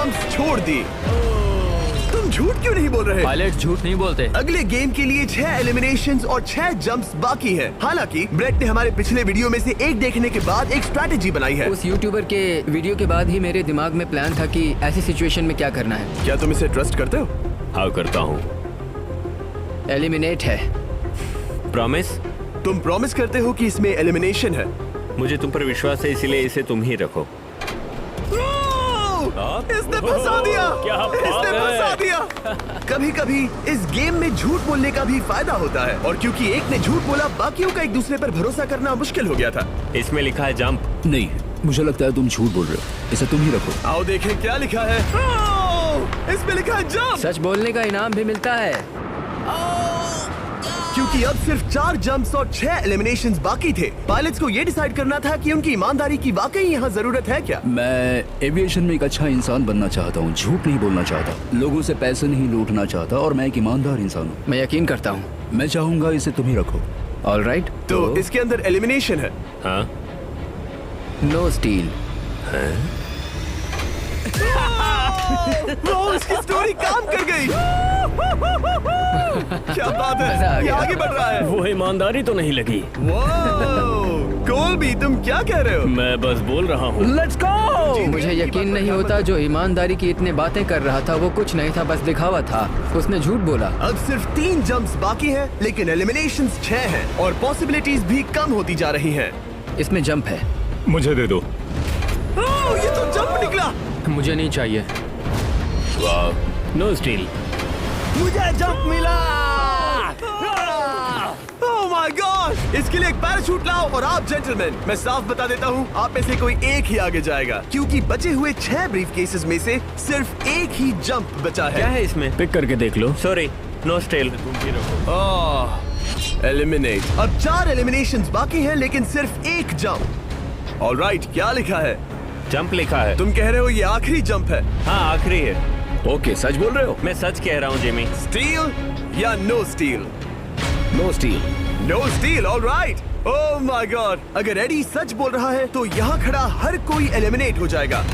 Jumps छोड़ दी। तुम झूठ क्यों नहीं बोल रहे? पायलट झूठ नहीं बोलते। अगले गेम के लिए 6 एलिमिनेशंस और 6 जंप्स बाकी हैं। हालांकि ब्रेट ने हमारे पिछले वीडियो में से एक देखने के बाद एक स्ट्रैटेजी बनाई है। उस यूट्यूबर के वीडियो के बाद ही मेरे दिमाग में प्लान था कि ऐसी सिचुएशन में क्या करना है। क्या तुम इसे ट्रस्ट करते हो? हाँ करता हूँ। एलिमिनेट है। प्रॉमिस? तुम प्रॉमिस करते हो कि इसमें एलिमिनेशन है? मुझे तुम पर विश्वास है, इसीलिए इसे तुम ही रखो। इसने फंसा दिया। क्या बात इसने है? फंसा दिया। कभी कभी इस गेम में झूठ बोलने का भी फायदा होता है, और क्योंकि एक ने झूठ बोला, बाकियों का एक दूसरे पर भरोसा करना मुश्किल हो गया था। इसमें लिखा है जंप। नहीं, मुझे लगता है तुम झूठ बोल रहे हो। इसे तुम ही रखो। आओ देखें क्या लिखा है। इसमें लिखा है जंप। सच बोलने का इनाम भी मिलता है। क्योंकि अब सिर्फ 4 जंप्स और 6 एलिमिनेशंस बाकी थे, पायलट्स को ये डिसाइड करना था कि उनकी ईमानदारी की वाकई यहाँ जरूरत है क्या। मैं एविएशन में एक अच्छा इंसान बनना चाहता हूँ, झूठ नहीं बोलना चाहता, लोगों से पैसे नहीं लूटना चाहता, और मैं एक ईमानदार इंसान हूँ। मैं यकीन करता हूँ। मैं चाहूंगा इसे तुम ही रखो। All right. तो इसके अंदर एलिमिनेशन है। हाँ नो स्टील। इसकी स्टोरी काम कर गई। क्या बात मजा आ है, ये गया। आगे बढ़ रहा है। वो ईमानदारी तो नहीं लगी। कोलबी तुम क्या कह रहे हो? मैं बस बोल रहा हूँ। Let's go. मुझे यकीन नहीं होता जो ईमानदारी की इतने बातें कर रहा था वो कुछ नहीं था, बस दिखावा था। उसने झूठ बोला। अब सिर्फ 3 जंप्स बाकी हैं, लेकिन एलिमिनेशंस 6 हैं और पॉसिबिलिटीज भी कम होती जा रही हैं। इसमें जंप है। मुझे दे दो। ये तो जंप निकला। मुझे नहीं चाहिए। No steel. मुझे जंप मिला। ओह माय गॉड! इसके लिए एक पैराशूट लाओ। और आप जेंटलमैन, मैं साफ बता देता हूँ, आप में से कोई एक ही आगे जाएगा, क्योंकि बचे हुए 6 ब्रीफकेसेस में से सिर्फ एक ही जंप बचा क्या है। है इसमें? पिक करके देख लो। Sorry, no steel. तुम ही रखो। एलिमिनेट। अब 4 एलिमिनेशंस बाकी हैं, लेकिन सिर्फ एक जंप। ऑलराइट, क्या लिखा है? जंप लिखा है। तुम कह रहे हो ये आखिरी जंप है? हाँ आखिरी है। ओके, सच बोल रहे हो? मैं सच कह रहा हूँ जिमी। स्टील या no steal? No steal. No steal. Alright. Oh my god! अगर एडी सच बोल रहा है तो यहाँ खड़ा हर कोई एलिमिनेट हो जाएगा।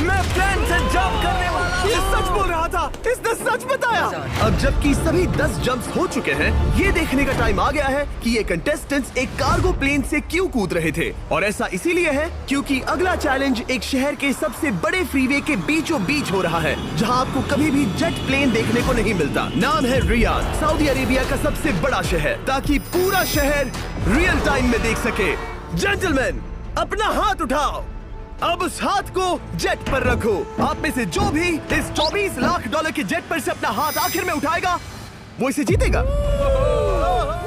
मैं प्लेन से जंप करने वाला। ये सच बोल रहा था। इसने सच बताया। अब जबकि सभी 10 जंप्स हो चुके हैं, ये देखने का टाइम आ गया है कि ये कंटेस्टेंट्स एक कार्गो प्लेन से क्यों कूद रहे थे। और ऐसा इसीलिए है क्योंकि अगला चैलेंज एक शहर के सबसे बड़े फ्रीवे के बीचों बीच हो रहा है, जहां आपको कभी भी जेट प्लेन देखने को नहीं मिलता। नाम है रियाद, सऊदी अरेबिया का सबसे बड़ा शहर, ताकि पूरा शहर रियल टाइम में देख सके। जेंटलमैन, अपना हाथ उठाओ। अब उस हाथ को जेट पर रखो। आप में से जो भी इस $24 लाख के जेट पर से अपना हाथ आखिर में उठाएगा, वो इसे जीतेगा।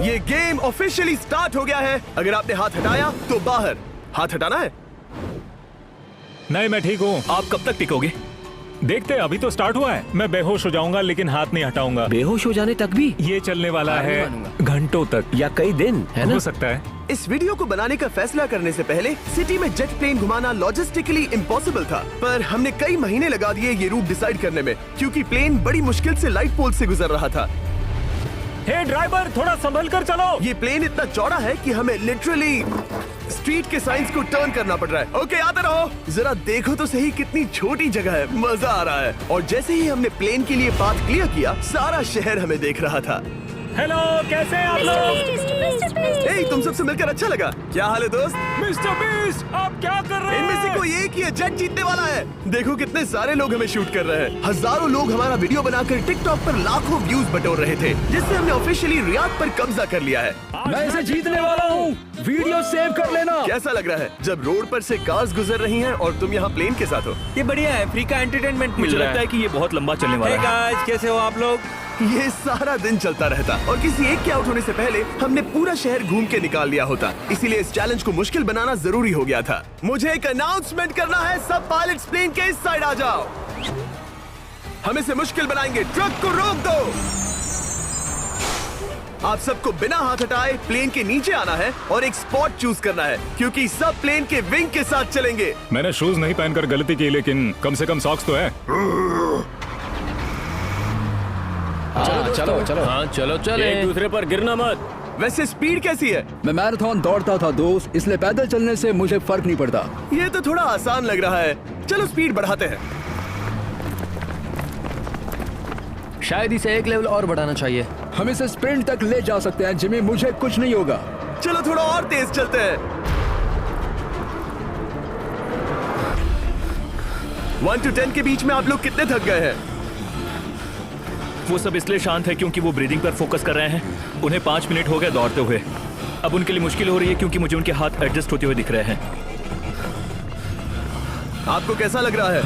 ये गेम ऑफिशियली स्टार्ट हो गया है। अगर आपने हाथ हटाया तो बाहर। हाथ हटाना है। नहीं, मैं ठीक हूँ। आप कब तक टिकोगे? देखते हैं, अभी तो स्टार्ट हुआ है। मैं बेहोश हो जाऊंगा लेकिन हाथ नहीं हटाऊंगा। बेहोश हो जाने तक भी? ये चलने वाला हार नहीं है मानूंगा। घंटों तक या कई दिन, है ना? हो सकता है। इस वीडियो को बनाने का फैसला करने से पहले सिटी में जेट प्लेन घुमाना लॉजिस्टिकली इम्पॉसिबल था, पर हमने कई महीने लगा दिए ये रूट डिसाइड करने में, क्योंकि प्लेन बड़ी मुश्किल से लाइट पोल से गुजर रहा था। हे ड्राइवर, थोड़ा संभल कर चलो। ये प्लेन इतना चौड़ा है कि हमें लिटरली स्ट्रीट के साइंस को टर्न करना पड़ रहा है। ओके, आते रहो। जरा देखो तो सही कितनी छोटी जगह है। मजा आ रहा है। और जैसे ही हमने प्लेन के लिए पाथ क्लियर किया, सारा शहर हमें देख रहा था। हेलो, कैसे हैं आप लोग? ए, तुम सबसे मिलकर अच्छा लगा। क्या हाल है दोस्त? मिस्टर बीस्ट, आप क्या कर रहे हैं? इनमें से कोई एक ही है जेट जीतने वाला है। देखो कितने सारे लोग हमें शूट कर रहे हैं। हजारों लोग हमारा वीडियो बनाकर टिकटॉक पर लाखों व्यूज बटोर रहे थे, जिससे हमने ऑफिशियली रियाद पर कब्जा कर लिया है। मैं इसे जीतने वाला हूँ। वीडियो सेव कर लेना। कैसा लग रहा है जब रोड पर से कार्स गुजर रही हैं और तुम यहाँ प्लेन के साथ हो? ये बढ़िया है, फ्री का एंटरटेनमेंट मिल मुझे रहा लगता है है। कि ये बहुत लंबा चलने वाला Hey है। guys, कैसे हो आप लोग? ये सारा दिन चलता रहता और किसी एक के आउट होने से पहले हमने पूरा शहर घूम के निकाल लिया होता। इसीलिए इस चैलेंज को मुश्किल बनाना जरूरी हो गया था। मुझे एक अनाउंसमेंट करना है। सब पायलट्स प्लेन के इस साइड आ जाओ। हम इसे मुश्किल बनाएंगे। ट्रक को रोक दो। आप सबको बिना हाथ हटाए प्लेन के नीचे आना है और एक स्पॉट चूज करना है, क्योंकि सब प्लेन के विंग के साथ चलेंगे। मैंने शूज नहीं पहनकर गलती की, लेकिन कम से कम सॉक्स तो है। चलो चलो चलो। हाँ चलो चले। एक दूसरे पर गिरना मत। वैसे स्पीड कैसी है? मैं मैराथन दौड़ता था दोस्त, इसलिए पैदल चलने से मुझे फर्क नहीं पड़ता। ये तो थोड़ा आसान लग रहा है। चलो स्पीड बढ़ाते हैं। शायद इसे एक लेवल और बढ़ाना चाहिए। हम इसे स्प्रिंट तक ले जा सकते हैं जिमी, मुझे कुछ नहीं होगा। चलो थोड़ा और तेज चलते हैं। 1 to 10 के बीच में आप लोग कितने थक गए हैं? वो सब इसलिए शांत है क्योंकि वो ब्रीदिंग पर फोकस कर रहे हैं। उन्हें 5 मिनट हो गए दौड़ते हुए। अब उनके लिए मुश्किल हो रही है क्योंकि मुझे उनके हाथ एडजस्ट होते हुए दिख रहे हैं। आपको कैसा लग रहा है?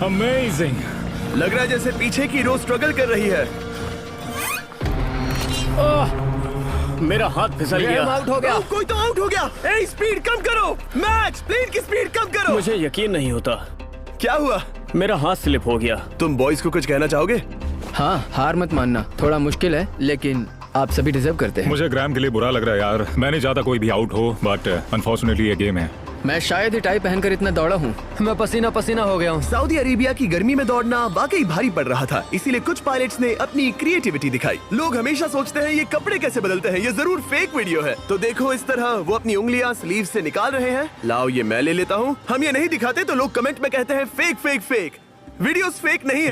अमेजिंग। लग रहा है जैसे पीछे की रो स्ट्रगल कर रही है। मेरा हाथ फिसल गया। आउट हो गया। कोई तो आउट हो गया। ए, स्पीड कम करो। मैक्स, प्लेन की स्पीड कम करो। मुझे यकीन नहीं होता। क्या हुआ? मेरा हाथ स्लिप हो गया। तुम बॉयज को कुछ कहना चाहोगे? हाँ, हार मत मानना। थोड़ा मुश्किल है लेकिन आप सभी डिजर्व करते हैं। मुझे ग्राम के लिए बुरा लग रहा है यार। मैं नहीं चाहता कोई भी आउट हो, बट अनफॉर्चुनेटली ये गेम है। मैं शायद ही टाई पहनकर इतना दौड़ा हूँ। मैं पसीना पसीना हो गया हूँ। सऊदी अरेबिया की गर्मी में दौड़ना वाकई भारी पड़ रहा था, इसीलिए कुछ पायलट्स ने अपनी क्रिएटिविटी दिखाई। लोग हमेशा सोचते हैं ये कपड़े कैसे बदलते हैं, ये जरूर फेक वीडियो है। तो देखो इस तरह वो अपनी उंगलियां स्लीव से निकाल रहे हैं। लाओ ये मैं ले लेता हूँ। हम ये नहीं दिखाते तो लोग कमेंट में कहते हैं fake fake fake. Videos fake नहीं है।